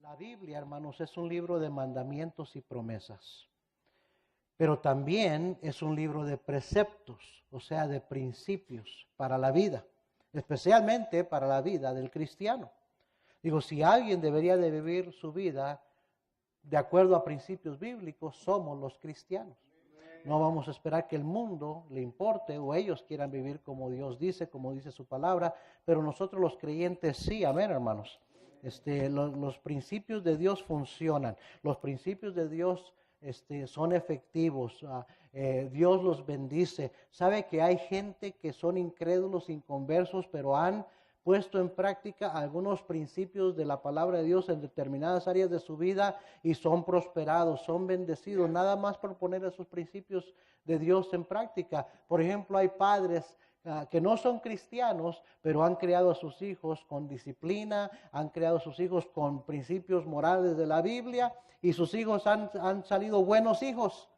La Biblia, hermanos, es un libro de mandamientos y promesas, pero también es un libro de preceptos, o sea, de principios para la vida, especialmente para la vida del cristiano. Digo, si alguien debería de vivir su vida de acuerdo a principios bíblicos, somos los cristianos. No vamos a esperar que el mundo le importe o ellos quieran vivir como Dios dice, como dice su palabra, pero nosotros los creyentes sí, amén, hermanos. Los principios de Dios funcionan, los principios de Dios son efectivos, Dios los bendice. Sabe que hay gente que son incrédulos, inconversos, pero han puesto en práctica algunos principios de la palabra de Dios en determinadas áreas de su vida y son prosperados, son bendecidos, nada más por poner esos principios de Dios en práctica. Por ejemplo, hay padres que no son cristianos, pero han criado a sus hijos con disciplina, han criado a sus hijos con principios morales de la Biblia y sus hijos han salido buenos hijos.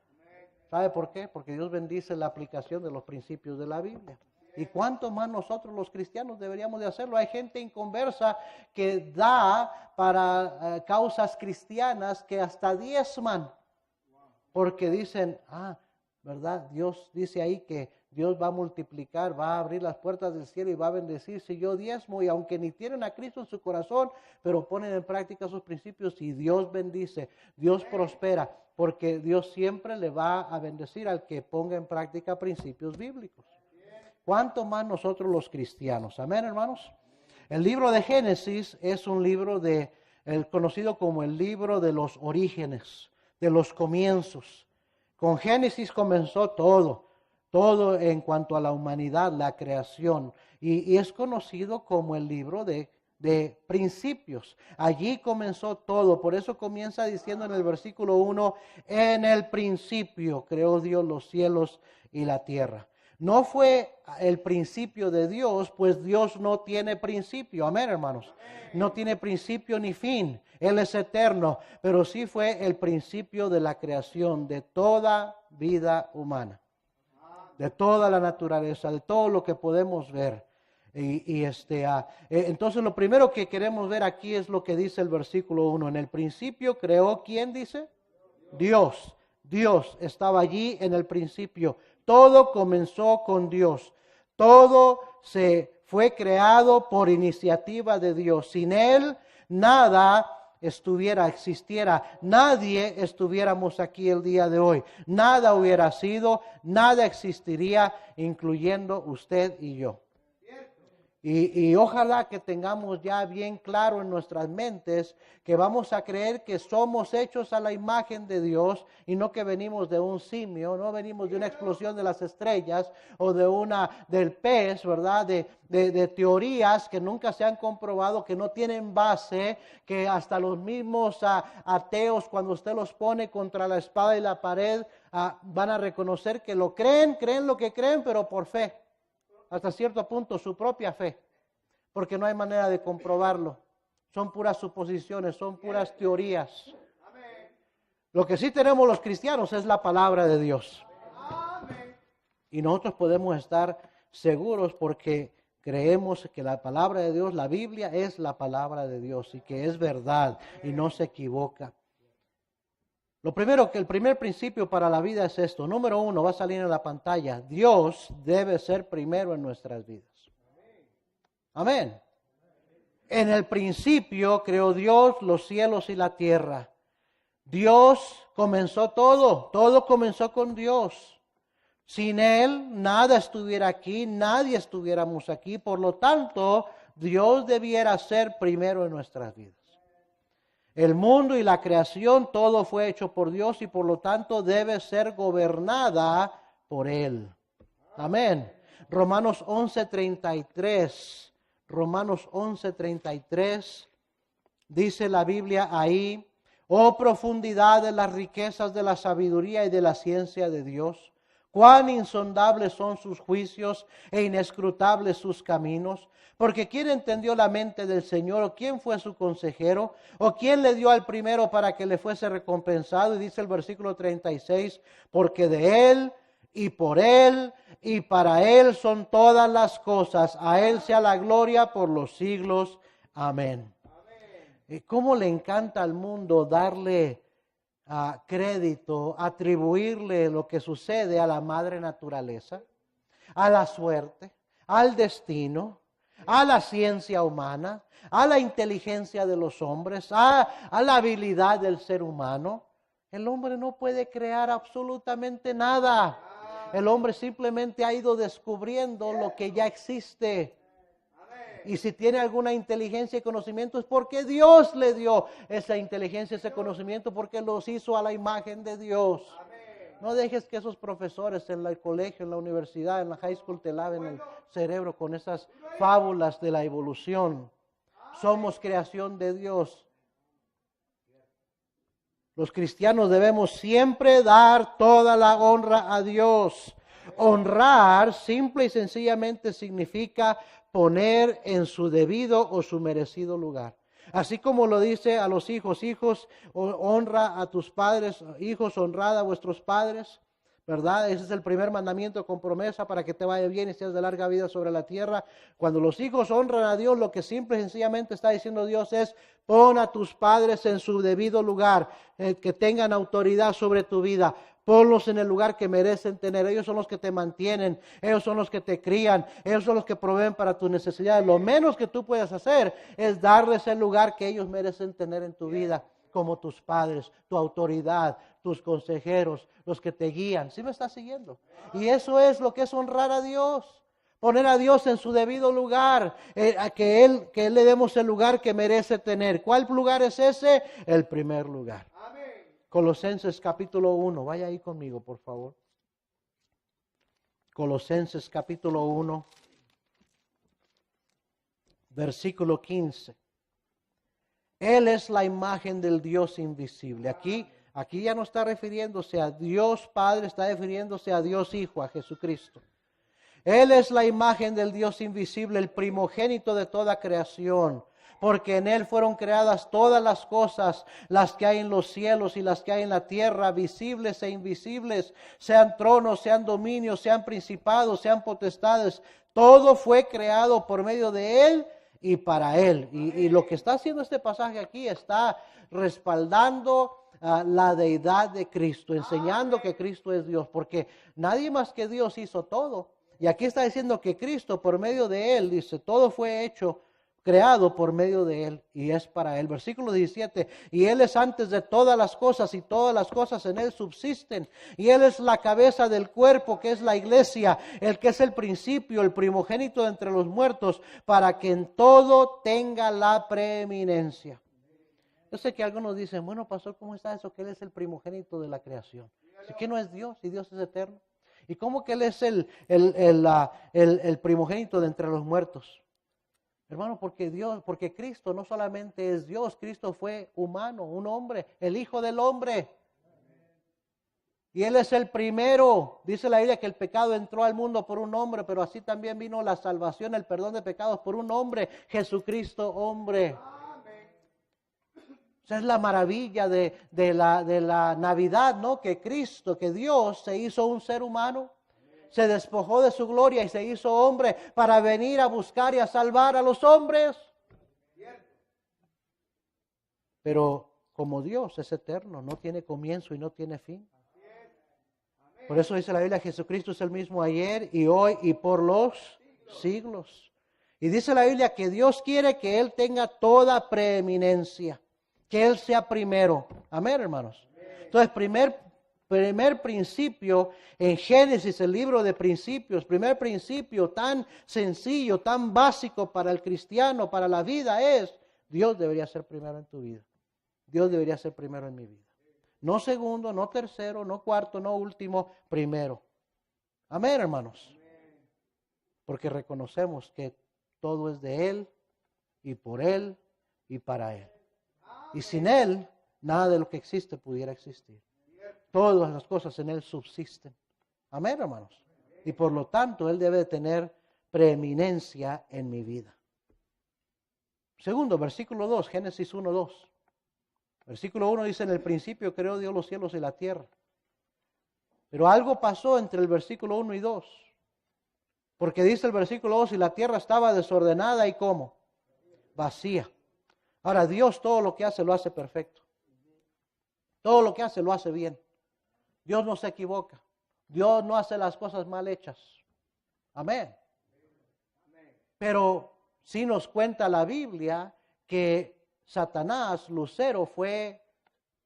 ¿Sabe por qué? Porque Dios bendice la aplicación de los principios de la Biblia. ¿Y cuánto más nosotros los cristianos deberíamos de hacerlo? Hay gente inconversa que da para causas cristianas que hasta diezman, porque dicen, ¿verdad? Dios dice ahí que Dios va a multiplicar, va a abrir las puertas del cielo y va a bendecir si yo diezmo. Y aunque ni tienen a Cristo en su corazón, pero ponen en práctica sus principios y Dios bendice, Dios prospera, porque Dios siempre le va a bendecir al que ponga en práctica principios bíblicos. ¿Cuánto más nosotros los cristianos? Amén, hermanos. El libro de Génesis es un libro conocido como el libro de los orígenes, de los comienzos. Con Génesis comenzó todo en cuanto a la humanidad, la creación. Y es conocido como el libro de principios. Allí comenzó todo. Por eso comienza diciendo en el versículo 1, en el principio creó Dios los cielos y la tierra. No fue el principio de Dios, pues Dios no tiene principio. Amén, hermanos. No tiene principio ni fin. Él es eterno, pero sí fue el principio de la creación de toda vida humana, de toda la naturaleza, de todo lo que podemos ver. Entonces lo primero que queremos ver aquí es lo que dice el versículo 1. En el principio creó, ¿quién dice? Dios. Dios estaba allí en el principio. Todo comenzó con Dios. Todo se fue creado por iniciativa de Dios. Sin Él, nada existiera. Nadie estuviéramos aquí el día de hoy. Nada hubiera sido, nada existiría, incluyendo usted y yo. Y ojalá que tengamos ya bien claro en nuestras mentes que vamos a creer que somos hechos a la imagen de Dios y no que venimos de un simio, no venimos de una explosión de las estrellas o del pez, ¿verdad? De teorías que nunca se han comprobado, que no tienen base, que hasta los mismos ateos, cuando usted los pone contra la espada y la pared, van a reconocer que lo creen lo que creen, pero por fe. Hasta cierto punto su propia fe, porque no hay manera de comprobarlo. Son puras suposiciones, son puras teorías. Lo que sí tenemos los cristianos es la palabra de Dios. Y nosotros podemos estar seguros porque creemos que la palabra de Dios, la Biblia, es la palabra de Dios y que es verdad y no se equivoca. El primer principio para la vida es esto. Número 1, va a salir en la pantalla. Dios debe ser primero en nuestras vidas. Amén. En el principio creó Dios los cielos y la tierra. Dios comenzó todo comenzó con Dios. Sin Él nada estuviera aquí, nadie estuviéramos aquí. Por lo tanto, Dios debiera ser primero en nuestras vidas. El mundo y la creación, todo fue hecho por Dios y por lo tanto debe ser gobernada por Él. Amén. Romanos 11:33. Romanos 11:33. Dice la Biblia ahí: oh profundidad de las riquezas de la sabiduría y de la ciencia de Dios. Cuán insondables son sus juicios e inescrutables sus caminos. Porque ¿quién entendió la mente del Señor? ¿O quién fue su consejero? ¿O quién le dio al primero para que le fuese recompensado? Y dice el versículo 36, porque de Él y por Él y para Él son todas las cosas. A Él sea la gloria por los siglos. Amén. ¿Cómo le encanta al mundo darle crédito, atribuirle lo que sucede a la madre naturaleza, a la suerte, al destino, a la ciencia humana, a la inteligencia de los hombres, a la habilidad del ser humano? El hombre no puede crear absolutamente nada. El hombre simplemente ha ido descubriendo lo que ya existe. Y si tiene alguna inteligencia y conocimiento es porque Dios le dio esa inteligencia, ese conocimiento, porque los hizo a la imagen de Dios. No dejes que esos profesores en el colegio, en la universidad, en la high school te laven el cerebro con esas fábulas de la evolución. Somos creación de Dios. Los cristianos debemos siempre dar toda la honra a Dios. Honrar simple y sencillamente significa poner en su debido o su merecido lugar. Así como lo dice a los hijos, hijos, honra a tus padres, hijos, honrad a vuestros padres, ¿verdad? Ese es el primer mandamiento con promesa para que te vaya bien y seas de larga vida sobre la tierra. Cuando los hijos honran a Dios, lo que simple y sencillamente está diciendo Dios es: pon a tus padres en su debido lugar, que tengan autoridad sobre tu vida. Ponlos en el lugar que merecen tener. Ellos son los que te mantienen, ellos son los que te crían, ellos son los que proveen para tus necesidades. Lo menos que tú puedes hacer es darles el lugar que ellos merecen tener en tu vida, como tus padres, tu autoridad, tus consejeros, los que te guían. ¿Sí me estás siguiendo? Y eso es lo que es honrar a Dios. Poner a Dios en su debido lugar, que Él le demos el lugar que merece tener. ¿Cuál lugar es ese? El primer lugar. Colosenses capítulo 1, vaya ahí conmigo, por favor. Colosenses capítulo 1, versículo 15. Él es la imagen del Dios invisible. Aquí ya no está refiriéndose a Dios Padre, está refiriéndose a Dios Hijo, a Jesucristo. Él es la imagen del Dios invisible, el primogénito de toda creación. Porque en Él fueron creadas todas las cosas, las que hay en los cielos y las que hay en la tierra, visibles e invisibles, sean tronos, sean dominios, sean principados, sean potestades. Todo fue creado por medio de Él y para Él. Y lo que está haciendo este pasaje aquí está respaldando la deidad de Cristo, enseñando que Cristo es Dios, porque nadie más que Dios hizo todo. Y aquí está diciendo que Cristo, por medio de Él, dice, todo fue hecho, creado por medio de Él y es para Él. Versículo 17, y Él es antes de todas las cosas y todas las cosas en Él subsisten. Y Él es la cabeza del cuerpo, que es la iglesia, el que es el principio, el primogénito de entre los muertos, para que en todo tenga la preeminencia. Yo sé que algunos dicen, bueno, pastor, ¿cómo está eso? Que Él es el primogénito de la creación. ¿Sí que no es Dios y Dios es eterno? ¿Y cómo que Él es el primogénito de entre los muertos? Hermano, porque Cristo no solamente es Dios, Cristo fue humano, un hombre, el Hijo del hombre. Y Él es el primero. Dice la Biblia que el pecado entró al mundo por un hombre, pero así también vino la salvación, el perdón de pecados por un hombre, Jesucristo hombre. Esa es la maravilla de la Navidad, ¿no? Que Cristo, que Dios se hizo un ser humano. Se despojó de su gloria y se hizo hombre para venir a buscar y a salvar a los hombres. Pero como Dios es eterno, no tiene comienzo y no tiene fin. Por eso dice la Biblia, Jesucristo es el mismo ayer y hoy y por los siglos. Y dice la Biblia que Dios quiere que Él tenga toda preeminencia, que Él sea primero. Amén, hermanos. Entonces, primer principio en Génesis, el libro de principios, primer principio tan sencillo, tan básico para el cristiano, para la vida es: Dios debería ser primero en tu vida. Dios debería ser primero en mi vida. No segundo, no tercero, no cuarto, no último, primero. Amén, hermanos. Porque reconocemos que todo es de Él y por Él y para Él. Y sin Él, nada de lo que existe pudiera existir. Todas las cosas en Él subsisten. Amén, hermanos. Y por lo tanto, Él debe tener preeminencia en mi vida. Segundo, versículo 2, Génesis 1:2. Versículo 1 dice, en el principio creó Dios los cielos y la tierra. Pero algo pasó entre el versículo 1 y 2. Porque dice el versículo 2, y la tierra estaba desordenada y ¿cómo? Vacía. Ahora, Dios todo lo que hace lo hace perfecto. Todo lo que hace lo hace bien. Dios no se equivoca. Dios no hace las cosas mal hechas. Amén. Pero sí nos cuenta la Biblia que Satanás, Lucero, fue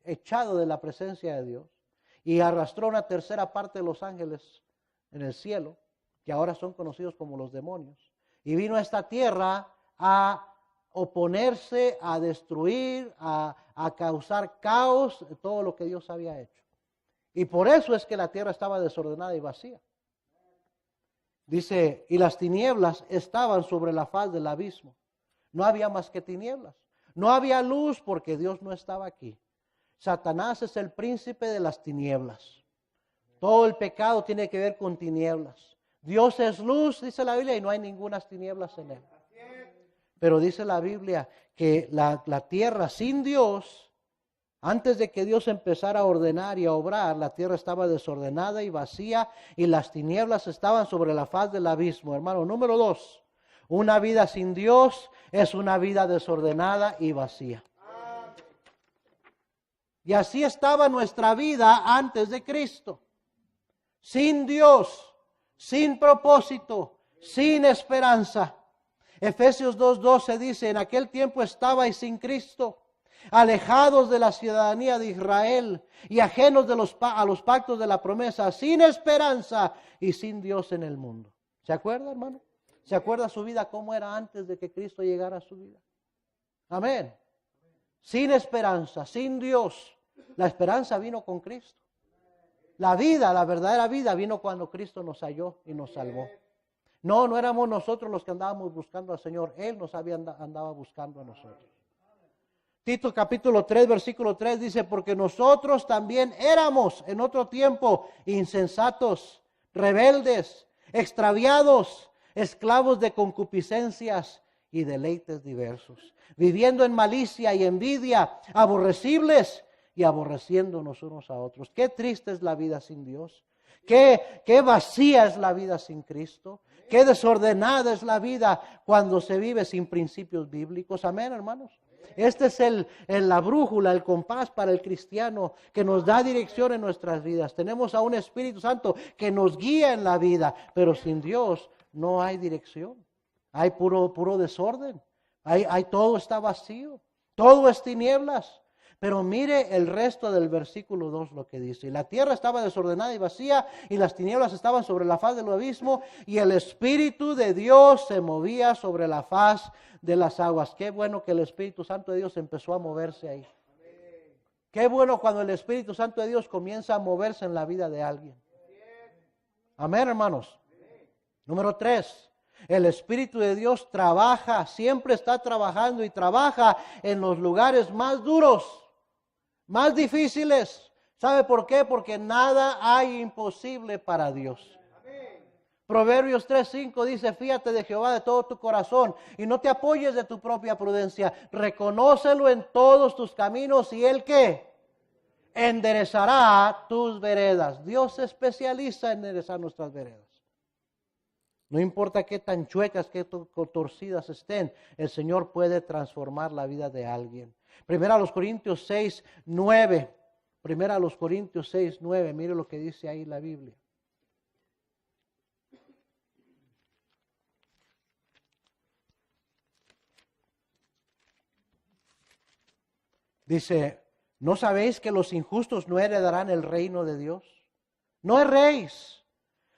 echado de la presencia de Dios y arrastró una tercera parte de los ángeles en el cielo, que ahora son conocidos como los demonios, y vino a esta tierra a oponerse, a destruir, a causar caos, todo lo que Dios había hecho. Y por eso es que la tierra estaba desordenada y vacía. Dice, y las tinieblas estaban sobre la faz del abismo. No había más que tinieblas. No había luz porque Dios no estaba aquí. Satanás es el príncipe de las tinieblas. Todo el pecado tiene que ver con tinieblas. Dios es luz, dice la Biblia, y no hay ninguna tinieblas en él. Pero dice la Biblia que la tierra sin Dios, antes de que Dios empezara a ordenar y a obrar, la tierra estaba desordenada y vacía y las tinieblas estaban sobre la faz del abismo. Hermano, número 2, una vida sin Dios es una vida desordenada y vacía. Y así estaba nuestra vida antes de Cristo. Sin Dios, sin propósito, sin esperanza. Efesios 2:12 dice, en aquel tiempo estabais sin Cristo, alejados de la ciudadanía de Israel y ajenos a los pactos de la promesa, sin esperanza y sin Dios en el mundo. ¿Se acuerda, hermano? ¿Se acuerda su vida cómo era antes de que Cristo llegara a su vida? Amén. Sin esperanza, sin Dios. La esperanza vino con Cristo. La vida, la verdadera vida vino cuando Cristo nos halló y nos salvó. No éramos nosotros los que andábamos buscando al Señor. Él nos andaba buscando a nosotros. Tito capítulo 3, versículo 3 dice, porque nosotros también éramos en otro tiempo insensatos, rebeldes, extraviados, esclavos de concupiscencias y deleites diversos, viviendo en malicia y envidia, aborrecibles y aborreciéndonos unos a otros. Qué triste es la vida sin Dios. Qué vacía es la vida sin Cristo. Qué desordenada es la vida cuando se vive sin principios bíblicos. Amén, hermanos. Este es la brújula, el compás para el cristiano que nos da dirección en nuestras vidas. Tenemos a un Espíritu Santo que nos guía en la vida, pero sin Dios no hay dirección. Hay puro desorden. Todo está vacío. Todo es tinieblas. Pero mire el resto del versículo 2 lo que dice. Y la tierra estaba desordenada y vacía, y las tinieblas estaban sobre la faz del abismo, y el Espíritu de Dios se movía sobre la faz de las aguas. Qué bueno que el Espíritu Santo de Dios empezó a moverse ahí. Qué bueno cuando el Espíritu Santo de Dios comienza a moverse en la vida de alguien. Amén, hermanos. Número 3. El Espíritu de Dios trabaja, siempre está trabajando y trabaja en los lugares más duros, más difíciles. ¿Sabe por qué? Porque nada hay imposible para Dios. Proverbios 3:5 dice, fíate de Jehová de todo tu corazón y no te apoyes de tu propia prudencia. Reconócelo en todos tus caminos y Él ¿qué? Enderezará tus veredas. Dios se especializa en enderezar nuestras veredas. No importa qué tan chuecas, qué torcidas estén, el Señor puede transformar la vida de alguien. Primera a los Corintios 6:9. Primera a los Corintios 6:9. Mire lo que dice ahí la Biblia. Dice, ¿no sabéis que los injustos no heredarán el reino de Dios? No erréis,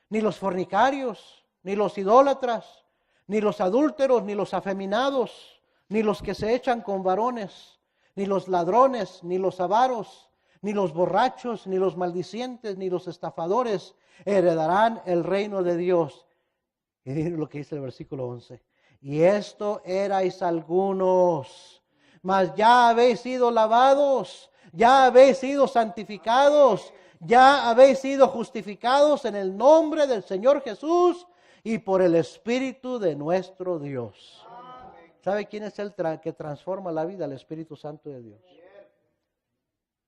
ni los fornicarios, ni los idólatras, ni los adúlteros, ni los afeminados, ni los que se echan con varones, ni los ladrones, ni los avaros, ni los borrachos, ni los maldicientes, ni los estafadores heredarán el reino de Dios. Y miren lo que dice el versículo 11. Y esto erais algunos, mas ya habéis sido lavados, ya habéis sido santificados, ya habéis sido justificados en el nombre del Señor Jesús y por el Espíritu de nuestro Dios. ¿Sabe quién es el que transforma la vida? El Espíritu Santo de Dios.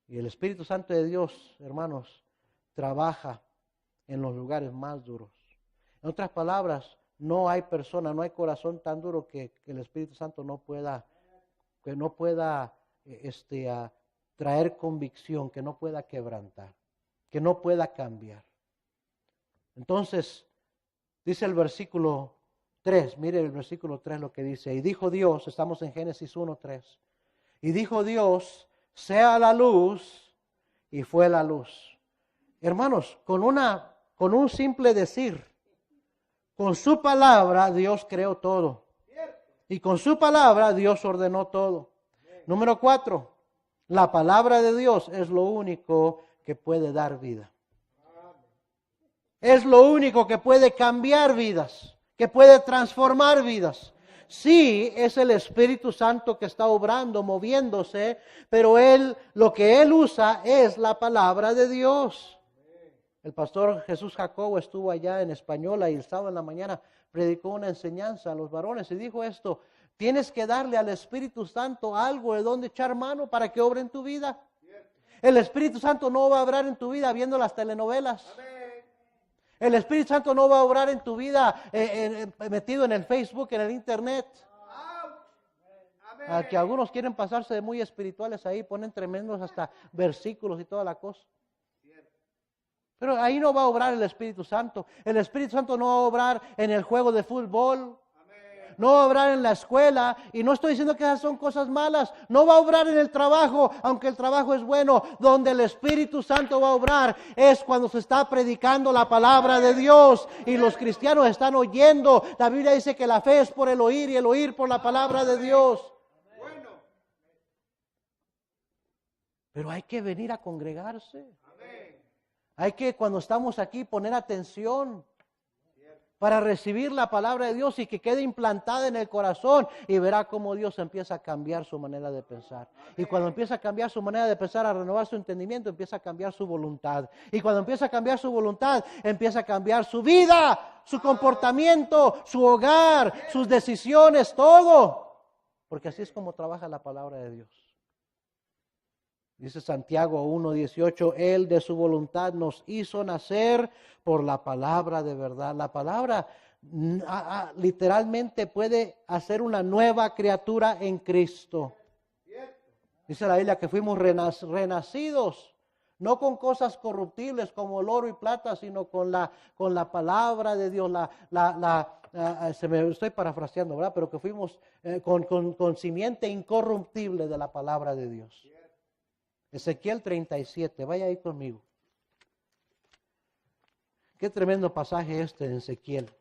Y el Espíritu Santo de Dios, hermanos, trabaja en los lugares más duros. En otras palabras, no hay persona, no hay corazón tan duro que el Espíritu Santo no pueda que no pueda traer convicción, que no pueda quebrantar, que no pueda cambiar. Entonces, dice el versículo 3, mire el versículo 3 lo que dice. Y dijo Dios, estamos en Génesis 1:3. Y dijo Dios, sea la luz, y fue la luz. Hermanos, con un simple decir, con su palabra Dios creó todo. Y con su palabra Dios ordenó todo. Número 4, la palabra de Dios es lo único que puede dar vida. Es lo único que puede cambiar vidas, que puede transformar vidas. Sí, es el Espíritu Santo que está obrando, moviéndose, pero lo que Él usa es la palabra de Dios. El pastor Jesús Jacobo estuvo allá en Española y el sábado en la mañana predicó una enseñanza a los varones y dijo esto: tienes que darle al Espíritu Santo algo de donde echar mano para que obre en tu vida. El Espíritu Santo no va a obrar en tu vida viendo las telenovelas. El Espíritu Santo no va a obrar en tu vida metido en el Facebook, en el Internet. Que algunos quieren pasarse de muy espirituales ahí, ponen tremendos hasta versículos y toda la cosa. Pero ahí no va a obrar el Espíritu Santo. El Espíritu Santo no va a obrar en el juego de fútbol. No va a obrar en la escuela, y no estoy diciendo que esas son cosas malas. No va a obrar en el trabajo, aunque el trabajo es bueno. Donde el Espíritu Santo va a obrar es cuando se está predicando la palabra de Dios y los cristianos están oyendo. La Biblia dice que la fe es por el oír y el oír por la palabra de Dios. Pero hay que venir a congregarse. Hay que, cuando estamos aquí, poner atención para recibir la palabra de Dios y que quede implantada en el corazón, y verá cómo Dios empieza a cambiar su manera de pensar. Y cuando empieza a cambiar su manera de pensar, a renovar su entendimiento, empieza a cambiar su voluntad. Y cuando empieza a cambiar su voluntad, empieza a cambiar su vida, su comportamiento, su hogar, sus decisiones, todo. Porque así es como trabaja la palabra de Dios. Dice Santiago 1:18, Él de su voluntad nos hizo nacer por la palabra de verdad. La palabra literalmente puede hacer una nueva criatura en Cristo. Dice la Biblia que fuimos renacidos, no con cosas corruptibles como el oro y plata, sino con la palabra de Dios. Estoy parafraseando, ¿verdad? Pero que fuimos con simiente incorruptible de la palabra de Dios. Ezequiel 37, vaya ahí conmigo. Qué tremendo pasaje en Ezequiel.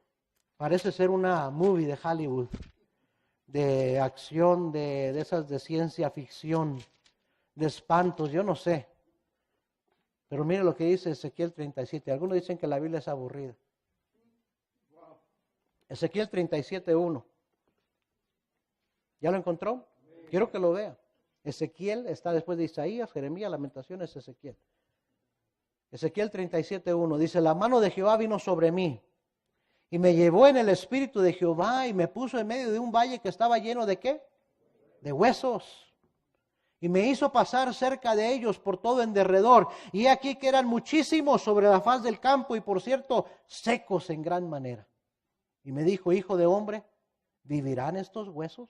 Parece ser una movie de Hollywood, de acción, de esas de ciencia ficción, de espantos, yo no sé. Pero mire lo que dice Ezequiel 37. Algunos dicen que la Biblia es aburrida. Ezequiel 37:1. ¿Ya lo encontró? Quiero que lo vea. Ezequiel está después de Isaías, Jeremías, Lamentaciones, Ezequiel. Ezequiel 37:1 dice: la mano de Jehová vino sobre mí y me llevó en el espíritu de Jehová y me puso en medio de un valle que estaba lleno ¿de qué? De huesos. Y me hizo pasar cerca de ellos por todo en derredor. Y aquí que eran muchísimos sobre la faz del campo y por cierto secos en gran manera. Y me dijo: hijo de hombre, ¿vivirán estos huesos?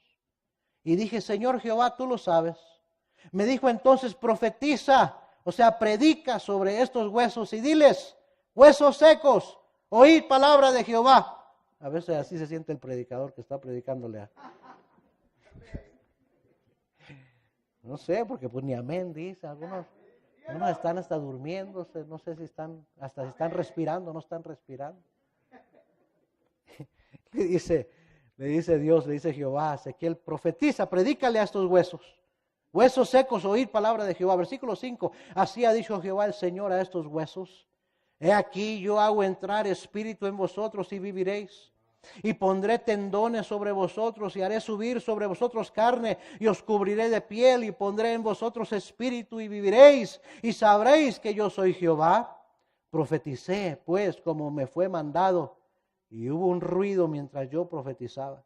Y dije: Señor Jehová, tú lo sabes. Me dijo entonces: profetiza, o sea, predica sobre estos huesos y diles: huesos secos, oíd palabra de Jehová. A veces así se siente el predicador que está predicándole a... No sé, porque pues ni amén dice. Algunos están hasta durmiéndose, no sé si están respirando, no están respirando. Le dice Dios, le dice Jehová a Ezequiel: profetiza, predícale a estos huesos. Huesos secos, oíd palabra de Jehová. Versículo 5. Así ha dicho Jehová el Señor a estos huesos: he aquí yo hago entrar espíritu en vosotros y viviréis. Y pondré tendones sobre vosotros y haré subir sobre vosotros carne y os cubriré de piel y pondré en vosotros espíritu y viviréis y sabréis que yo soy Jehová. Profeticé pues como me fue mandado. Y hubo un ruido mientras yo profetizaba.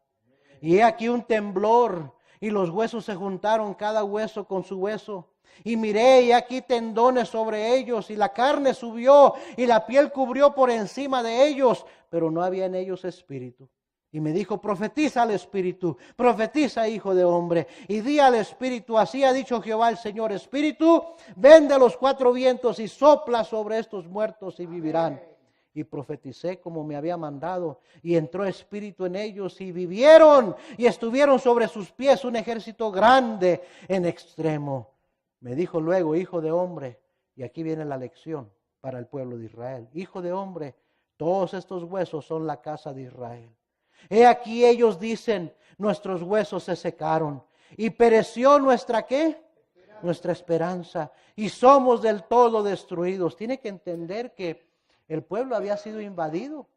Y he aquí un temblor, y los huesos se juntaron, cada hueso con su hueso. Y miré, y aquí tendones sobre ellos, y la carne subió, y la piel cubrió por encima de ellos, pero no había en ellos espíritu. Y me dijo, profetiza al Espíritu, profetiza, hijo de hombre, y di al Espíritu, así ha dicho Jehová el Señor, Espíritu, ven de los 4 vientos y sopla sobre estos muertos y vivirán. Y profeticé como me había mandado, y entró espíritu en ellos, y vivieron, y estuvieron sobre sus pies un ejército grande en extremo. Me dijo luego, hijo de hombre, y aquí viene la lección para el pueblo de Israel. Hijo de hombre, todos estos huesos son la casa de Israel. He aquí ellos dicen, nuestros huesos se secaron, y pereció nuestra ¿qué? Nuestra esperanza, y somos del todo destruidos. Tiene que entender que el pueblo había sido invadido.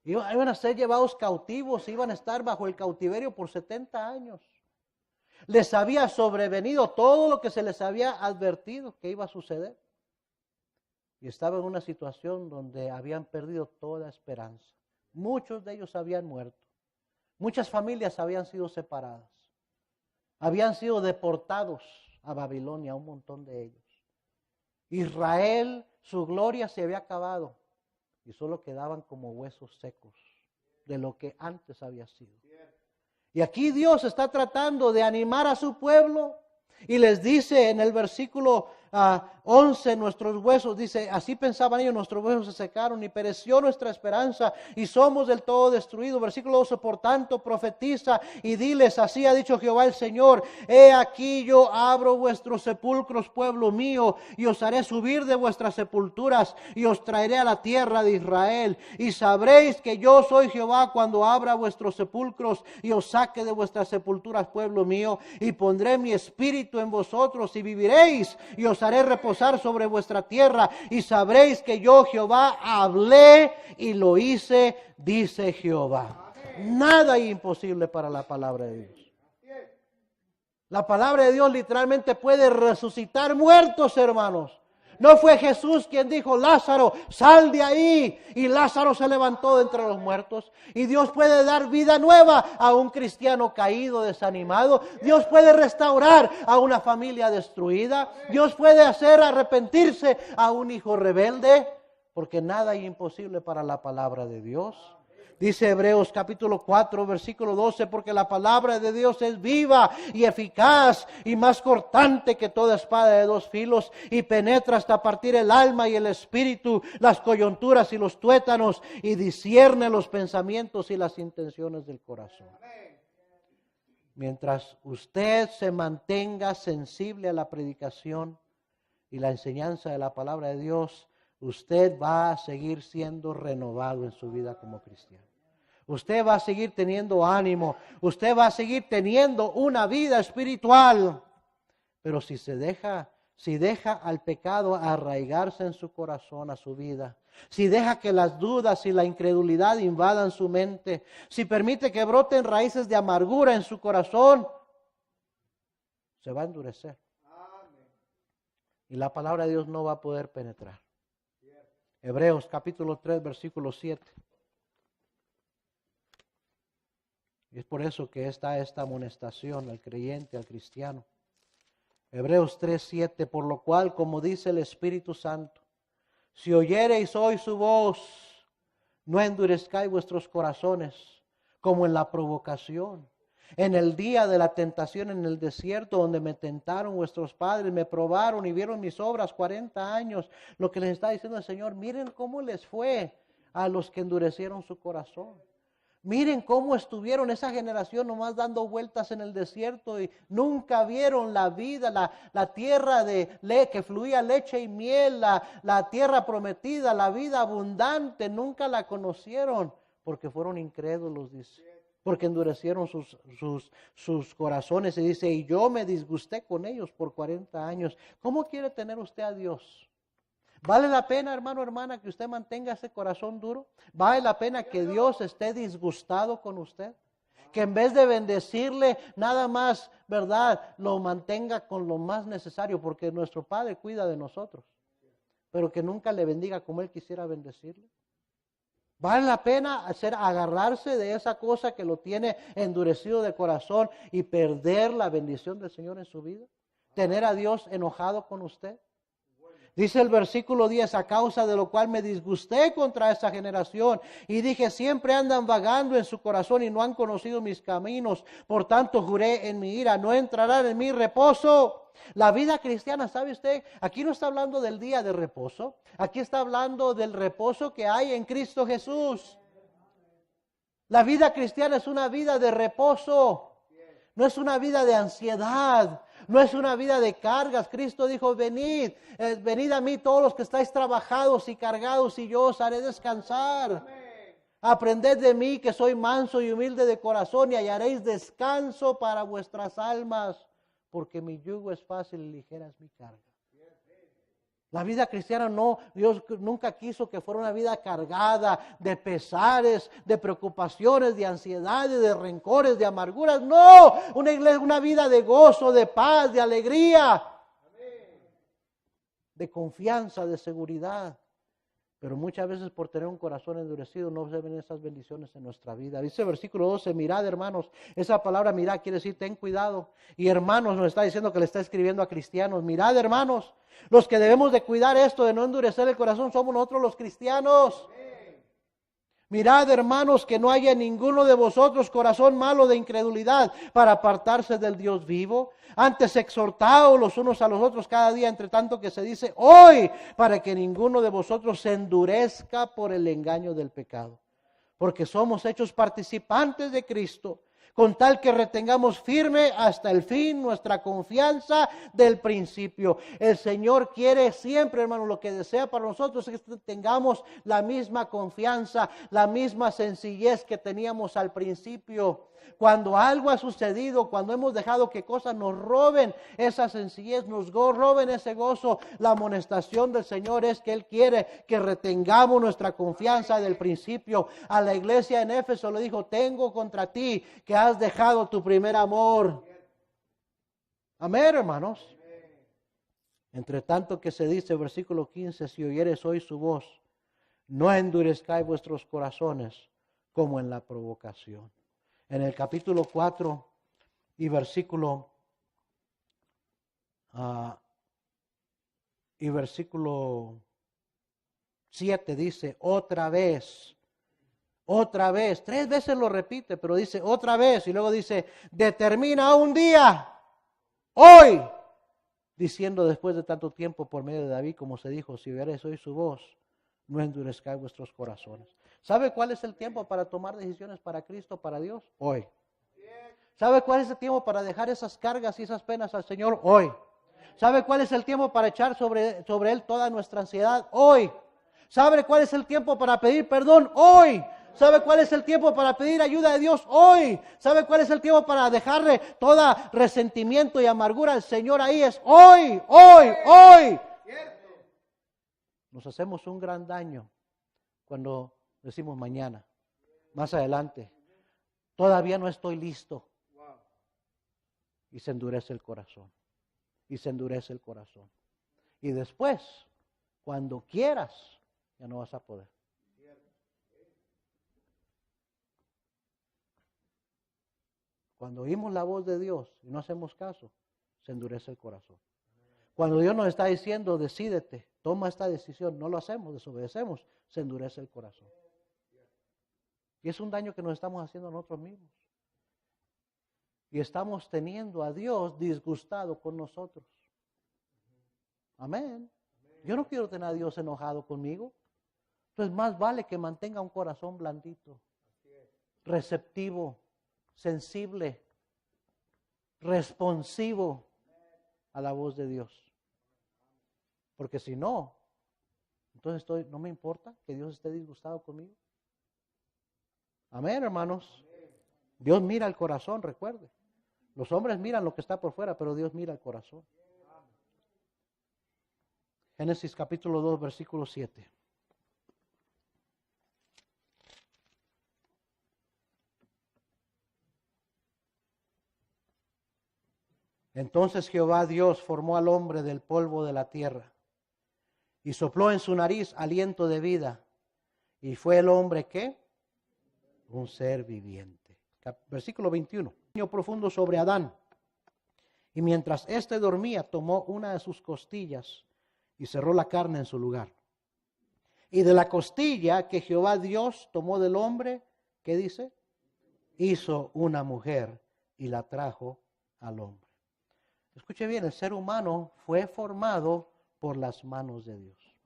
Iban a ser llevados cautivos, iban a estar bajo el cautiverio por 70 años. Les había sobrevenido todo lo que se les había advertido que iba a suceder. Y estaban en una situación donde habían perdido toda esperanza. Muchos de ellos habían muerto. Muchas familias habían sido separadas. Habían sido deportados a Babilonia, un montón de ellos. Israel, su gloria se había acabado y solo quedaban como huesos secos de lo que antes había sido. Y aquí Dios está tratando de animar a su pueblo y les dice en el versículo 11, nuestros huesos, dice, así pensaban ellos, nuestros huesos se secaron y pereció nuestra esperanza y somos del todo destruidos. Versículo 12, por tanto profetiza y diles, así ha dicho Jehová el Señor, he aquí yo abro vuestros sepulcros, pueblo mío, y os haré subir de vuestras sepulturas y os traeré a la tierra de Israel, y sabréis que yo soy Jehová cuando abra vuestros sepulcros y os saque de vuestras sepulturas, pueblo mío, y pondré mi espíritu en vosotros y viviréis, y os haré reposar sobre vuestra tierra, y sabréis que yo Jehová hablé y lo hice, dice Jehová. Nada es imposible para la palabra de Dios. La palabra de Dios literalmente puede resucitar muertos, hermanos. No fue Jesús quien dijo, Lázaro, sal de ahí. Y Lázaro se levantó de entre los muertos. Y Dios puede dar vida nueva a un cristiano caído, desanimado. Dios puede restaurar a una familia destruida. Dios puede hacer arrepentirse a un hijo rebelde. Porque nada es imposible para la palabra de Dios. Dice Hebreos capítulo 4, versículo 12, porque la palabra de Dios es viva y eficaz y más cortante que toda espada de 2 filos y penetra hasta partir el alma y el espíritu, las coyunturas y los tuétanos y discierne los pensamientos y las intenciones del corazón. Mientras usted se mantenga sensible a la predicación y la enseñanza de la palabra de Dios, usted va a seguir siendo renovado en su vida como cristiano. Usted va a seguir teniendo ánimo. Usted va a seguir teniendo una vida espiritual. Pero si deja al pecado arraigarse en su corazón, a su vida, si deja que las dudas y la incredulidad invadan su mente, si permite que broten raíces de amargura en su corazón, se va a endurecer. Y la palabra de Dios no va a poder penetrar. Hebreos capítulo 3, versículo 7. Y es por eso que está esta amonestación al creyente, al cristiano. Hebreos 3, 7, por lo cual, como dice el Espíritu Santo, si oyereis hoy su voz, no endurezcáis vuestros corazones, como en la provocación. En el día de la tentación en el desierto, donde me tentaron vuestros padres, me probaron y vieron mis obras 40 años. Lo que les está diciendo el Señor, miren cómo les fue a los que endurecieron su corazón. Miren cómo estuvieron esa generación nomás dando vueltas en el desierto y nunca vieron la vida, la tierra que fluía leche y miel, la tierra prometida, la vida abundante, nunca la conocieron porque fueron incrédulos, dice. Porque endurecieron sus corazones y dice, y yo me disgusté con ellos por 40 años. ¿Cómo quiere tener usted a Dios? ¿Vale la pena, hermano, hermana, que usted mantenga ese corazón duro? ¿Vale la pena que Dios esté disgustado con usted? Que en vez de bendecirle, nada más, ¿verdad?, lo mantenga con lo más necesario, porque nuestro Padre cuida de nosotros, pero que nunca le bendiga como Él quisiera bendecirle. ¿Vale la pena agarrarse de esa cosa que lo tiene endurecido de corazón y perder la bendición del Señor en su vida? ¿Tener a Dios enojado con usted? Dice el versículo 10, a causa de lo cual me disgusté contra esta generación y dije, siempre andan vagando en su corazón y no han conocido mis caminos. Por tanto juré en mi ira, no entrarán en mi reposo. La vida cristiana, ¿sabe usted? Aquí no está hablando del día de reposo. Aquí está hablando del reposo que hay en Cristo Jesús. La vida cristiana es una vida de reposo. No es una vida de ansiedad. No es una vida de cargas. Cristo dijo, venid, venid a mí todos los que estáis trabajados y cargados y yo os haré descansar. Aprended de mí que soy manso y humilde de corazón y hallaréis descanso para vuestras almas, porque mi yugo es fácil y ligera es mi carga. La vida cristiana no, Dios nunca quiso que fuera una vida cargada de pesares, de preocupaciones, de ansiedades, de rencores, de amarguras. No, una vida de gozo, de paz, de alegría, de confianza, de seguridad. Pero muchas veces por tener un corazón endurecido no se ven esas bendiciones en nuestra vida. Dice el versículo 12, mirad hermanos, esa palabra mirad quiere decir ten cuidado. Y hermanos nos está diciendo que le está escribiendo a cristianos. Mirad hermanos, los que debemos de cuidar esto, de no endurecer el corazón, somos nosotros los cristianos. Mirad hermanos que no haya ninguno de vosotros corazón malo de incredulidad para apartarse del Dios vivo. Antes exhortaos los unos a los otros cada día, entre tanto que se dice hoy, para que ninguno de vosotros se endurezca por el engaño del pecado. Porque somos hechos participantes de Cristo, con tal que retengamos firme hasta el fin nuestra confianza del principio. El Señor quiere siempre, hermano, lo que desea para nosotros es que tengamos la misma confianza, la misma sencillez que teníamos al principio. Cuando algo ha sucedido, cuando hemos dejado que cosas nos roben esa sencillez, nos roben ese gozo, la amonestación del Señor es que Él quiere que retengamos nuestra confianza del principio. A la iglesia en Éfeso le dijo, tengo contra ti que has dejado tu primer amor. Amén, hermanos. Entre tanto que se dice, versículo 15, si oyeres hoy su voz, no endurezcáis vuestros corazones como en la provocación. En el capítulo 4 y versículo 7 dice, otra vez, 3 veces lo repite, pero dice otra vez, y luego dice, determina un día, hoy, diciendo después de tanto tiempo por medio de David, como se dijo, si oyeres hoy su voz, no endurezcáis vuestros corazones. ¿Sabe cuál es el tiempo para tomar decisiones para Cristo, para Dios? Hoy. ¿Sabe cuál es el tiempo para dejar esas cargas y esas penas al Señor? Hoy. ¿Sabe cuál es el tiempo para echar sobre Él toda nuestra ansiedad? Hoy. ¿Sabe cuál es el tiempo para pedir perdón? Hoy. ¿Sabe cuál es el tiempo para pedir ayuda de Dios? Hoy. ¿Sabe cuál es el tiempo para dejarle toda resentimiento y amargura al Señor? Ahí es hoy, hoy, hoy. Nos hacemos un gran daño cuando decimos mañana, más adelante, todavía no estoy listo. Y se endurece el corazón. Y se endurece el corazón. Y después, cuando quieras, ya no vas a poder. Cuando oímos la voz de Dios y no hacemos caso, se endurece el corazón. Cuando Dios nos está diciendo, decídete, toma esta decisión, no lo hacemos, desobedecemos, se endurece el corazón. Y es un daño que nos estamos haciendo a nosotros mismos. Y estamos teniendo a Dios disgustado con nosotros. Amén. Yo no quiero tener a Dios enojado conmigo. Entonces más vale que mantenga un corazón blandito, receptivo, sensible, responsivo a la voz de Dios. Porque si no, entonces no me importa que Dios esté disgustado conmigo. Amén, hermanos. Dios mira el corazón, recuerde. Los hombres miran lo que está por fuera, pero Dios mira el corazón. Génesis capítulo 2, versículo 7. Entonces Jehová Dios formó al hombre del polvo de la tierra y sopló en su nariz aliento de vida. Y fue el hombre, ¿qué? Un ser viviente. Versículo 21. Sueño profundo sobre Adán. Y mientras éste dormía, tomó una de sus costillas y cerró la carne en su lugar. Y de la costilla que Jehová Dios tomó del hombre, ¿qué dice? Hizo una mujer y la trajo al hombre. Escuche bien, el ser humano fue formado por las manos de Dios.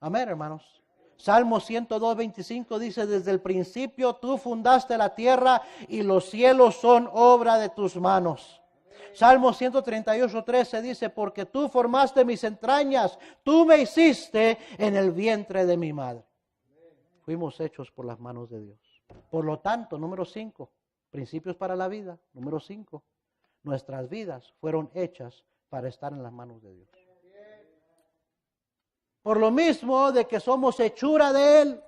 Amén, hermanos. Salmo 102:25 dice, desde el principio tú fundaste la tierra y los cielos son obra de tus manos. Salmo 138:13 dice, porque tú formaste mis entrañas, tú me hiciste en el vientre de mi madre. Fuimos hechos por las manos de Dios. Por lo tanto, número 5, principios para la vida. Número 5, nuestras vidas fueron hechas para estar en las manos de Dios. Por lo mismo de que somos hechura de Él,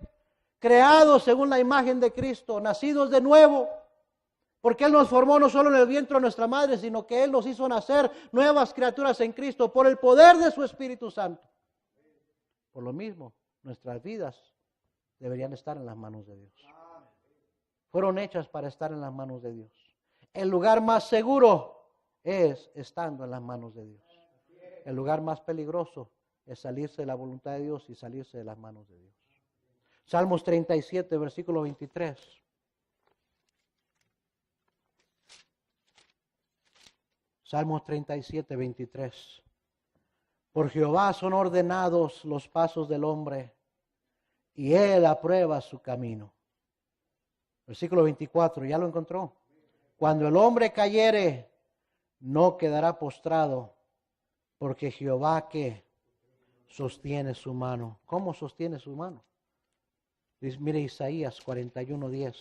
creados según la imagen de Cristo, nacidos de nuevo, porque Él nos formó no solo en el vientre de nuestra madre, sino que Él nos hizo nacer nuevas criaturas en Cristo por el poder de su Espíritu Santo. Por lo mismo, nuestras vidas deberían estar en las manos de Dios. Fueron hechas para estar en las manos de Dios. El lugar más seguro es estando en las manos de Dios. El lugar más peligroso es salirse de la voluntad de Dios y salirse de las manos de Dios. Salmos 37, versículo 23. Salmos 37, 23. Por Jehová son ordenados los pasos del hombre, y Él aprueba su camino. Versículo 24, ¿ya lo encontró? Cuando el hombre cayere, no quedará postrado, porque Jehová que sostiene su mano. ¿Cómo sostiene su mano? Mire Isaías 41:10.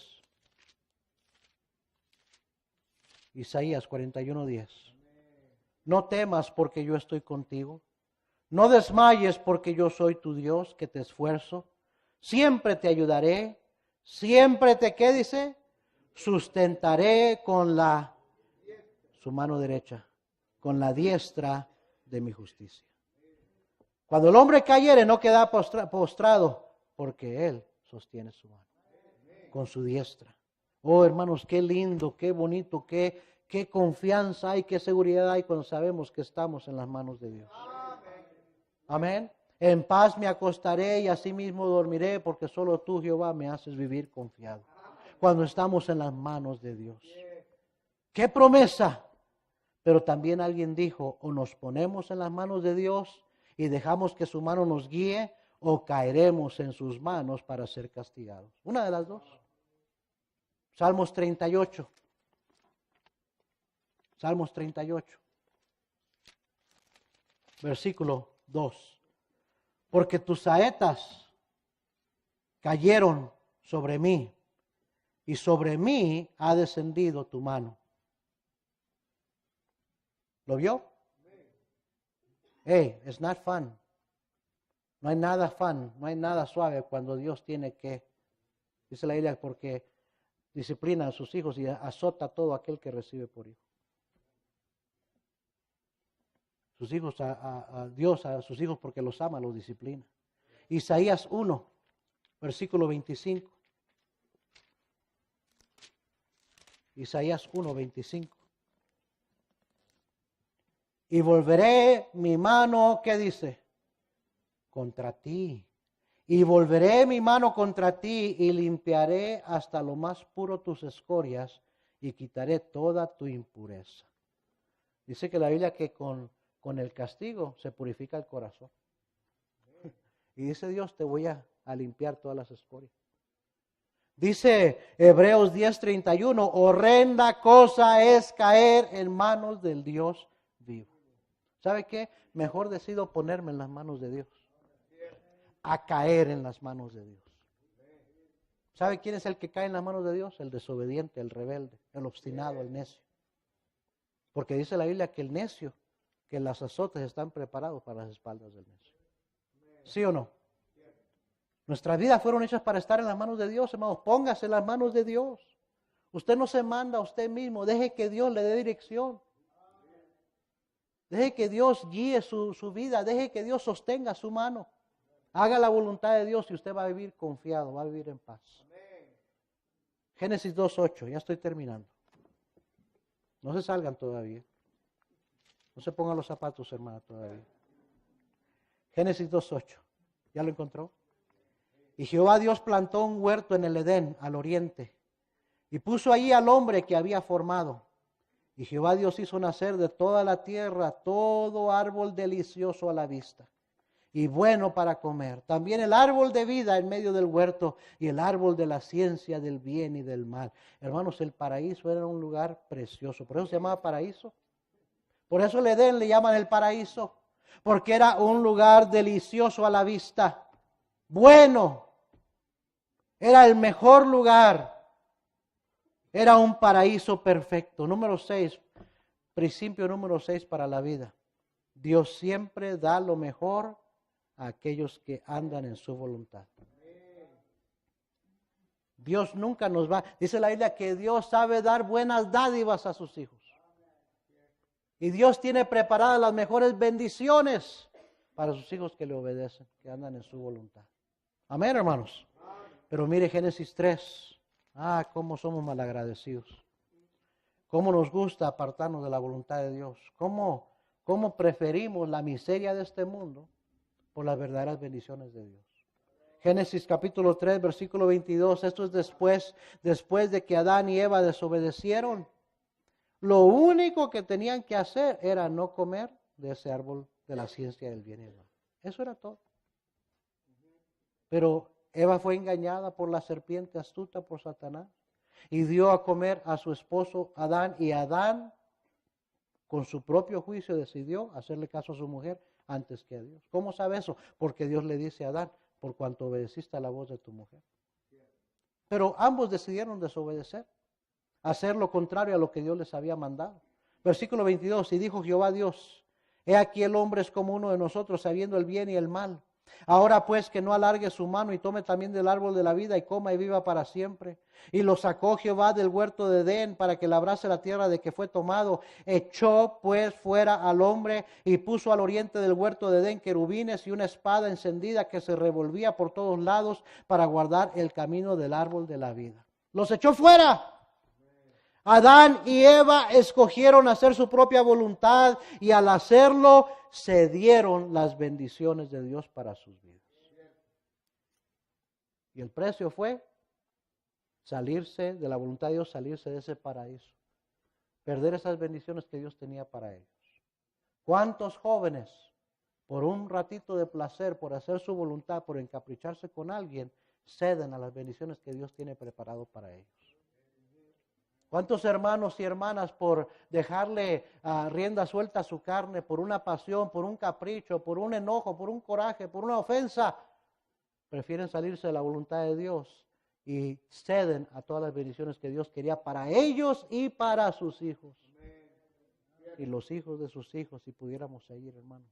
Isaías 41:10. No temas porque yo estoy contigo. No desmayes porque yo soy tu Dios, que te esfuerzo. Siempre te ayudaré. Siempre te, ¿qué dice? Sustentaré con su mano derecha, con la diestra de mi justicia. Cuando el hombre cayere, no queda postrado, porque Él sostiene su mano con su diestra. Oh, hermanos, qué lindo, qué bonito, qué confianza hay, qué seguridad hay cuando sabemos que estamos en las manos de Dios. Amén. En paz me acostaré y asimismo dormiré, porque solo tú, Jehová, me haces vivir confiado. Cuando estamos en las manos de Dios. ¡Qué promesa! Pero también alguien dijo, o nos ponemos en las manos de Dios y dejamos que su mano nos guíe, o caeremos en sus manos para ser castigados. Una de las dos. Salmos 38. Salmos 38. Versículo 2. Porque tus saetas cayeron sobre mí, y sobre mí ha descendido tu mano. ¿Lo vio? Hey, it's not fun. No hay nada fun, no hay nada suave cuando Dios tiene que, dice la Biblia, porque disciplina a sus hijos y azota a todo aquel que recibe por hijo. Sus hijos, a Dios, a sus hijos porque los ama, los disciplina. Isaías 1, versículo 25. Isaías 1, 25. Y volveré mi mano, ¿qué dice? Contra ti. Y volveré mi mano contra ti y limpiaré hasta lo más puro tus escorias y quitaré toda tu impureza. Dice que la Biblia que con el castigo se purifica el corazón. Y dice Dios, te voy a limpiar todas las escorias. Dice Hebreos 10:31, horrenda cosa es caer en manos del Dios vivo. ¿Sabe qué? Mejor decido ponerme en las manos de Dios a caer en las manos de Dios. ¿Sabe quién es el que cae en las manos de Dios? El desobediente, el rebelde, el obstinado, el necio. Porque dice la Biblia que el necio, que las azotes están preparados para las espaldas del necio. ¿Sí o no? Nuestras vidas fueron hechas para estar en las manos de Dios, hermanos. Póngase en las manos de Dios. Usted no se manda a usted mismo. Deje que Dios le dé dirección. Deje que Dios guíe su vida. Deje que Dios sostenga su mano. Haga la voluntad de Dios y usted va a vivir confiado, va a vivir en paz. Génesis 2:8, ya estoy terminando. No se salgan todavía. No se pongan los zapatos, hermana, todavía. Génesis 2:8. ¿Ya lo encontró? Y Jehová Dios plantó un huerto en el Edén, al oriente, y puso allí al hombre que había formado. Y Jehová Dios hizo nacer de toda la tierra todo árbol delicioso a la vista y bueno para comer. También el árbol de vida en medio del huerto y el árbol de la ciencia del bien y del mal. Hermanos, el paraíso era un lugar precioso. Por eso se llamaba paraíso. Por eso el Edén le llaman el paraíso. Porque era un lugar delicioso a la vista. Bueno. Era el mejor lugar. Era un paraíso perfecto. Número 6, principio número 6 para la vida. Dios siempre da lo mejor a aquellos que andan en su voluntad. Dios nunca nos va. Dice la Biblia que Dios sabe dar buenas dádivas a sus hijos. Y Dios tiene preparadas las mejores bendiciones para sus hijos que le obedecen, que andan en su voluntad. Amén, hermanos. Pero mire Génesis 3. Cómo somos malagradecidos. Cómo nos gusta apartarnos de la voluntad de Dios. Cómo preferimos la miseria de este mundo por las verdaderas bendiciones de Dios. Génesis capítulo 3, versículo 22. Esto es después de que Adán y Eva desobedecieron. Lo único que tenían que hacer era no comer de ese árbol de la ciencia del bien y del mal. Eso era todo. Pero Eva fue engañada por la serpiente astuta, por Satanás, y dio a comer a su esposo Adán, y Adán, con su propio juicio, decidió hacerle caso a su mujer antes que a Dios. ¿Cómo sabe eso? Porque Dios le dice a Adán, por cuanto obedeciste a la voz de tu mujer. Pero ambos decidieron desobedecer, hacer lo contrario a lo que Dios les había mandado. Versículo 22, y dijo Jehová Dios, he aquí el hombre es como uno de nosotros, sabiendo el bien y el mal. Ahora pues que no alargue su mano y tome también del árbol de la vida y coma y viva para siempre. Y lo sacó Jehová del huerto de Edén para que labrase la tierra de que fue tomado. Echó pues fuera al hombre y puso al oriente del huerto de Edén querubines y una espada encendida que se revolvía por todos lados para guardar el camino del árbol de la vida. Los echó fuera. Adán y Eva escogieron hacer su propia voluntad y al hacerlo se dieron las bendiciones de Dios para sus vidas. Y el precio fue salirse de la voluntad de Dios, salirse de ese paraíso, perder esas bendiciones que Dios tenía para ellos. ¿Cuántos jóvenes, por un ratito de placer, por hacer su voluntad, por encapricharse con alguien, ceden a las bendiciones que Dios tiene preparado para ellos? ¿Cuántos hermanos y hermanas por dejarle rienda suelta a su carne, por una pasión, por un capricho, por un enojo, por un coraje, por una ofensa, prefieren salirse de la voluntad de Dios y ceden a todas las bendiciones que Dios quería para ellos y para sus hijos? Y los hijos de sus hijos, si pudiéramos seguir, hermanos.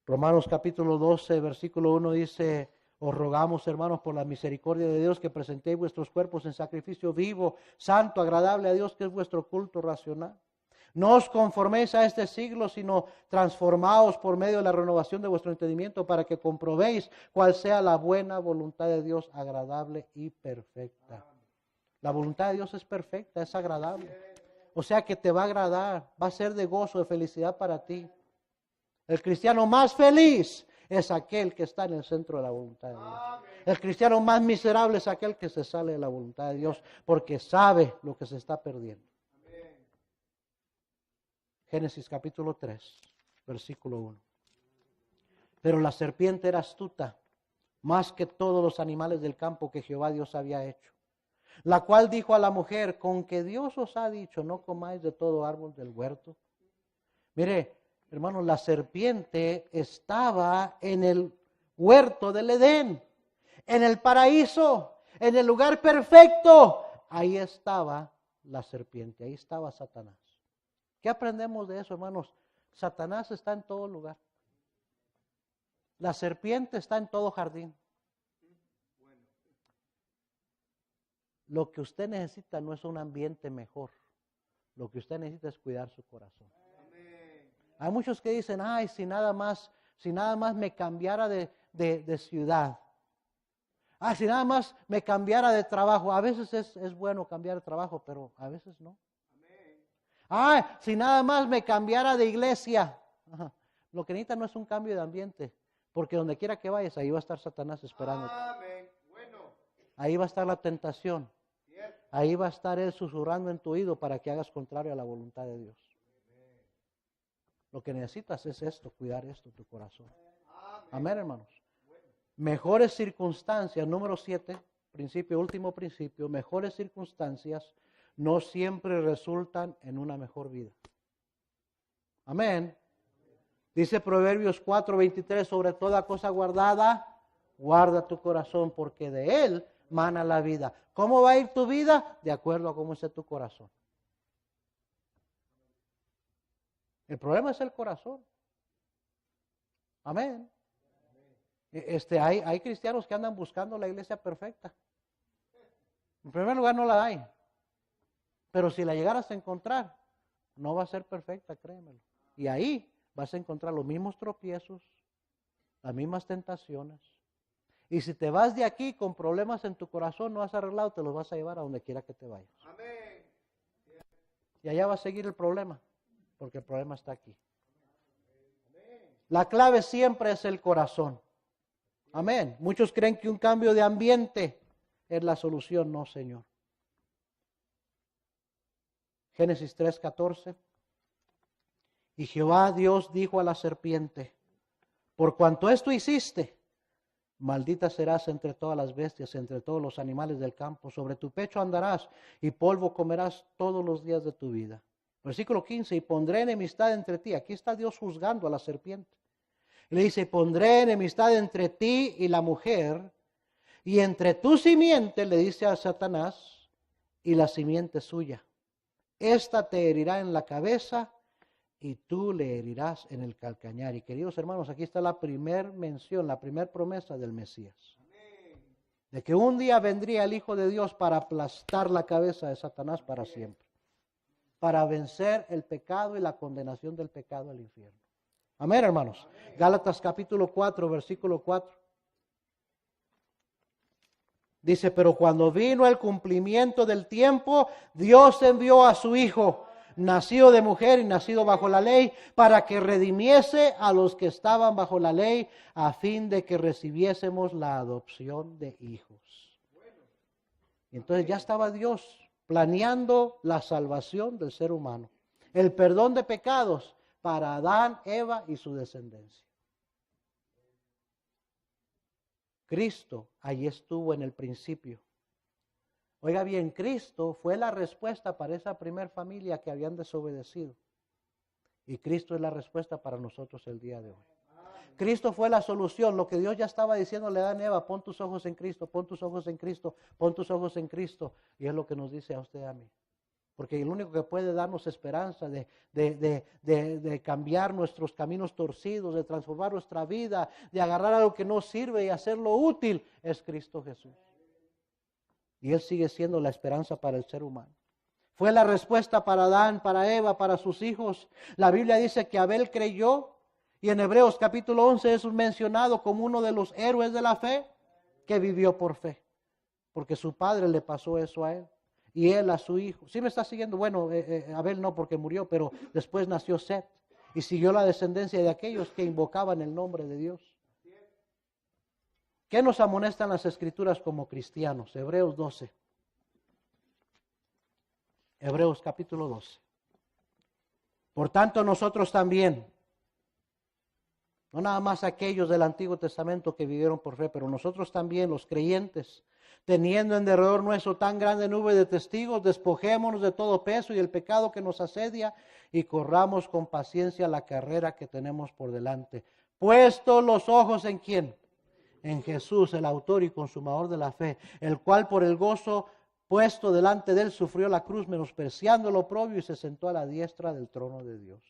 Romanos capítulo 12, versículo 1 dice: os rogamos, hermanos, por la misericordia de Dios, que presentéis vuestros cuerpos en sacrificio vivo, santo, agradable a Dios, que es vuestro culto racional. No os conforméis a este siglo, sino transformaos por medio de la renovación de vuestro entendimiento, para que comprobéis cuál sea la buena voluntad de Dios, agradable y perfecta. La voluntad de Dios es perfecta, es agradable. O sea que te va a agradar, va a ser de gozo, de felicidad para ti. El cristiano más feliz es aquel que está en el centro de la voluntad de Dios. El cristiano más miserable es aquel que se sale de la voluntad de Dios porque sabe lo que se está perdiendo. Génesis capítulo 3, versículo 1. Pero la serpiente era astuta, más que todos los animales del campo que Jehová Dios había hecho, la cual dijo a la mujer: con que Dios os ha dicho, no comáis de todo árbol del huerto. Mire, hermanos, la serpiente estaba en el huerto del Edén, en el paraíso, en el lugar perfecto. Ahí estaba la serpiente, ahí estaba Satanás. ¿Qué aprendemos de eso, hermanos? Satanás está en todo lugar. La serpiente está en todo jardín. Lo que usted necesita no es un ambiente mejor. Lo que usted necesita es cuidar su corazón. Hay muchos que dicen: ay, si nada más me cambiara de ciudad. Si nada más me cambiara de trabajo. A veces es bueno cambiar de trabajo, pero a veces no. Si nada más me cambiara de iglesia. Lo que necesitas no es un cambio de ambiente, porque donde quiera que vayas, ahí va a estar Satanás esperándote. Amén. Bueno. Ahí va a estar la tentación. Cierto. Ahí va a estar él susurrando en tu oído para que hagas contrario a la voluntad de Dios. Lo que necesitas es esto, cuidar esto en tu corazón. Amén, hermanos. Mejores circunstancias, número 7, principio, último principio, mejores circunstancias no siempre resultan en una mejor vida. Amén. Dice Proverbios 4:23, sobre toda cosa guardada, guarda tu corazón, porque de él mana la vida. ¿Cómo va a ir tu vida? De acuerdo a cómo esté tu corazón. El problema es el corazón. Amén. Hay cristianos que andan buscando la iglesia perfecta. En primer lugar, no la hay. Pero si la llegaras a encontrar, no va a ser perfecta, créemelo. Y ahí vas a encontrar los mismos tropiezos, las mismas tentaciones. Y si te vas de aquí con problemas en tu corazón, no has arreglado, te los vas a llevar a donde quiera que te vayas. Amén. Y allá va a seguir el problema, porque el problema está aquí. La clave siempre es el corazón. Amén. Muchos creen que un cambio de ambiente es la solución. No, Señor. Génesis 3:14. Y Jehová Dios dijo a la serpiente, por cuanto esto hiciste, maldita serás entre todas las bestias, entre todos los animales del campo. Sobre tu pecho andarás y polvo comerás todos los días de tu vida. Versículo 15. Y pondré enemistad entre ti. Aquí está Dios juzgando a la serpiente. Le dice, pondré enemistad entre ti y la mujer, y entre tu simiente, le dice a Satanás, y la simiente suya. Esta te herirá en la cabeza, y tú le herirás en el calcañar. Y queridos hermanos, aquí está la primer mención, la primer promesa del Mesías. De que un día vendría el Hijo de Dios para aplastar la cabeza de Satanás para siempre. Para vencer el pecado y la condenación del pecado al infierno. Amén, hermanos. Gálatas capítulo 4, versículo 4. Dice, pero cuando vino el cumplimiento del tiempo, Dios envió a su Hijo, nacido de mujer y nacido bajo la ley, para que redimiese a los que estaban bajo la ley, a fin de que recibiésemos la adopción de hijos. Y entonces ya estaba Dios planeando la salvación del ser humano, el perdón de pecados para Adán, Eva y su descendencia. Cristo allí estuvo en el principio. Oiga bien, Cristo fue la respuesta para esa primer familia que habían desobedecido. Y Cristo es la respuesta para nosotros el día de hoy. Cristo fue la solución, lo que Dios ya estaba diciéndole a Adán y Eva, pon tus ojos en Cristo, pon tus ojos en Cristo, pon tus ojos en Cristo. Y es lo que nos dice a usted y a mí. Porque el único que puede darnos esperanza de cambiar nuestros caminos torcidos, de transformar nuestra vida, de agarrar algo que no sirve y hacerlo útil, es Cristo Jesús. Y Él sigue siendo la esperanza para el ser humano. Fue la respuesta para Adán, para Eva, para sus hijos. La Biblia dice que Abel creyó, y en Hebreos capítulo 11 es mencionado como uno de los héroes de la fe que vivió por fe. Porque su padre le pasó eso a él. Y él a su hijo. ¿Sí me está siguiendo? Bueno, Abel no porque murió, pero después nació Set. Y siguió la descendencia de aquellos que invocaban el nombre de Dios. ¿Qué nos amonestan las Escrituras como cristianos? Hebreos 12. Hebreos capítulo 12. Por tanto, nosotros también, no nada más aquellos del Antiguo Testamento que vivieron por fe, pero nosotros también, los creyentes, teniendo en derredor nuestro tan grande nube de testigos, despojémonos de todo peso y el pecado que nos asedia y corramos con paciencia la carrera que tenemos por delante. Puesto los ojos ¿en quién? En Jesús, el autor y consumador de la fe, el cual por el gozo puesto delante de él sufrió la cruz, menospreciando lo oprobio y se sentó a la diestra del trono de Dios.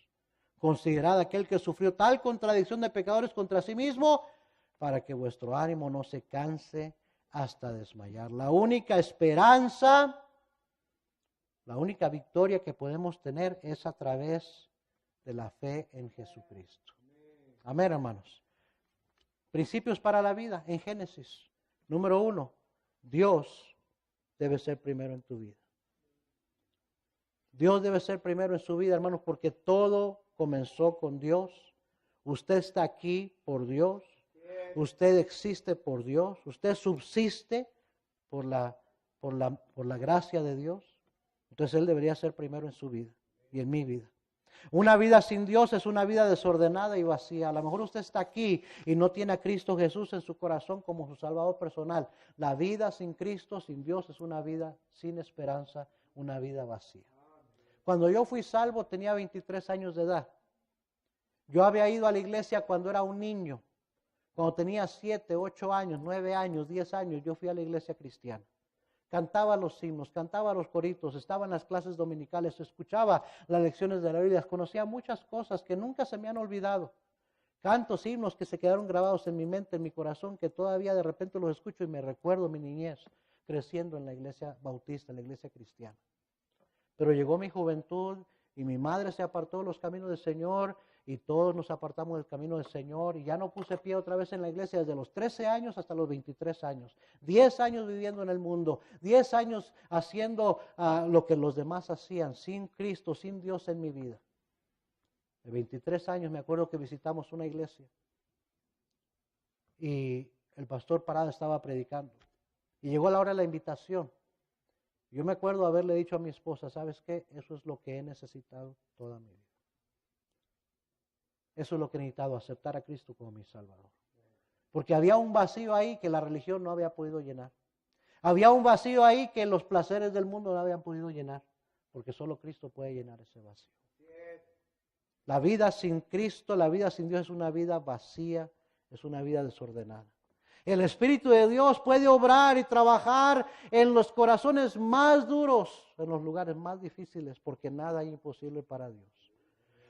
Considerad aquel que sufrió tal contradicción de pecadores contra sí mismo, para que vuestro ánimo no se canse hasta desmayar. La única esperanza, la única victoria que podemos tener es a través de la fe en Jesucristo. Amén, hermanos. Principios para la vida en Génesis. Número 1, Dios debe ser primero en tu vida. Dios debe ser primero en su vida, hermanos, porque todo comenzó con Dios. Usted está aquí por Dios. Usted existe por Dios. Usted subsiste por la gracia de Dios. Entonces Él debería ser primero en su vida y en mi vida. Una vida sin Dios es una vida desordenada y vacía. A lo mejor usted está aquí y no tiene a Cristo Jesús en su corazón como su Salvador personal. La vida sin Cristo, sin Dios, es una vida sin esperanza, una vida vacía. Cuando yo fui salvo tenía 23 años de edad. Yo había ido a la iglesia cuando era un niño. Cuando tenía 7, 8 años, 9 años, 10 años, yo fui a la iglesia cristiana. Cantaba los himnos, cantaba los coritos, estaba en las clases dominicales, escuchaba las lecciones de la Biblia, conocía muchas cosas que nunca se me han olvidado. Cantos, himnos que se quedaron grabados en mi mente, en mi corazón, que todavía de repente los escucho y me recuerdo mi niñez creciendo en la iglesia bautista, en la iglesia cristiana. Pero llegó mi juventud y mi madre se apartó de los caminos del Señor y todos nos apartamos del camino del Señor y ya no puse pie otra vez en la iglesia desde los 13 años hasta los 23 años. 10 años viviendo en el mundo, 10 años haciendo lo que los demás hacían, sin Cristo, sin Dios en mi vida. De 23 años me acuerdo que visitamos una iglesia y el pastor Parada estaba predicando y llegó la hora de la invitación. Yo me acuerdo haberle dicho a mi esposa, ¿sabes qué? Eso es lo que he necesitado toda mi vida. Eso es lo que he necesitado, aceptar a Cristo como mi Salvador. Porque había un vacío ahí que la religión no había podido llenar. Había un vacío ahí que los placeres del mundo no habían podido llenar. Porque solo Cristo puede llenar ese vacío. La vida sin Cristo, la vida sin Dios es una vida vacía, es una vida desordenada. El Espíritu de Dios puede obrar y trabajar en los corazones más duros, en los lugares más difíciles, porque nada es imposible para Dios.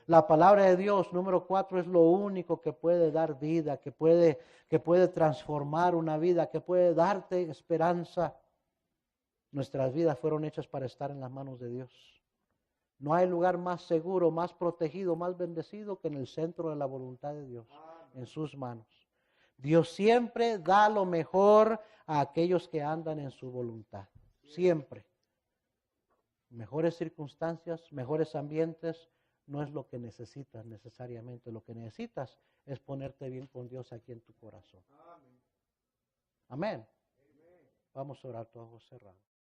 La palabra de Dios, número 4, es lo único que puede dar vida, que puede transformar una vida, que puede darte esperanza. Nuestras vidas fueron hechas para estar en las manos de Dios. No hay lugar más seguro, más protegido, más bendecido que en el centro de la voluntad de Dios, en sus manos. Dios siempre da lo mejor a aquellos que andan en su voluntad. Siempre. Mejores circunstancias, mejores ambientes, no es lo que necesitas necesariamente. Lo que necesitas es ponerte bien con Dios aquí en tu corazón. Amén. Vamos a orar, todos ojos cerrados.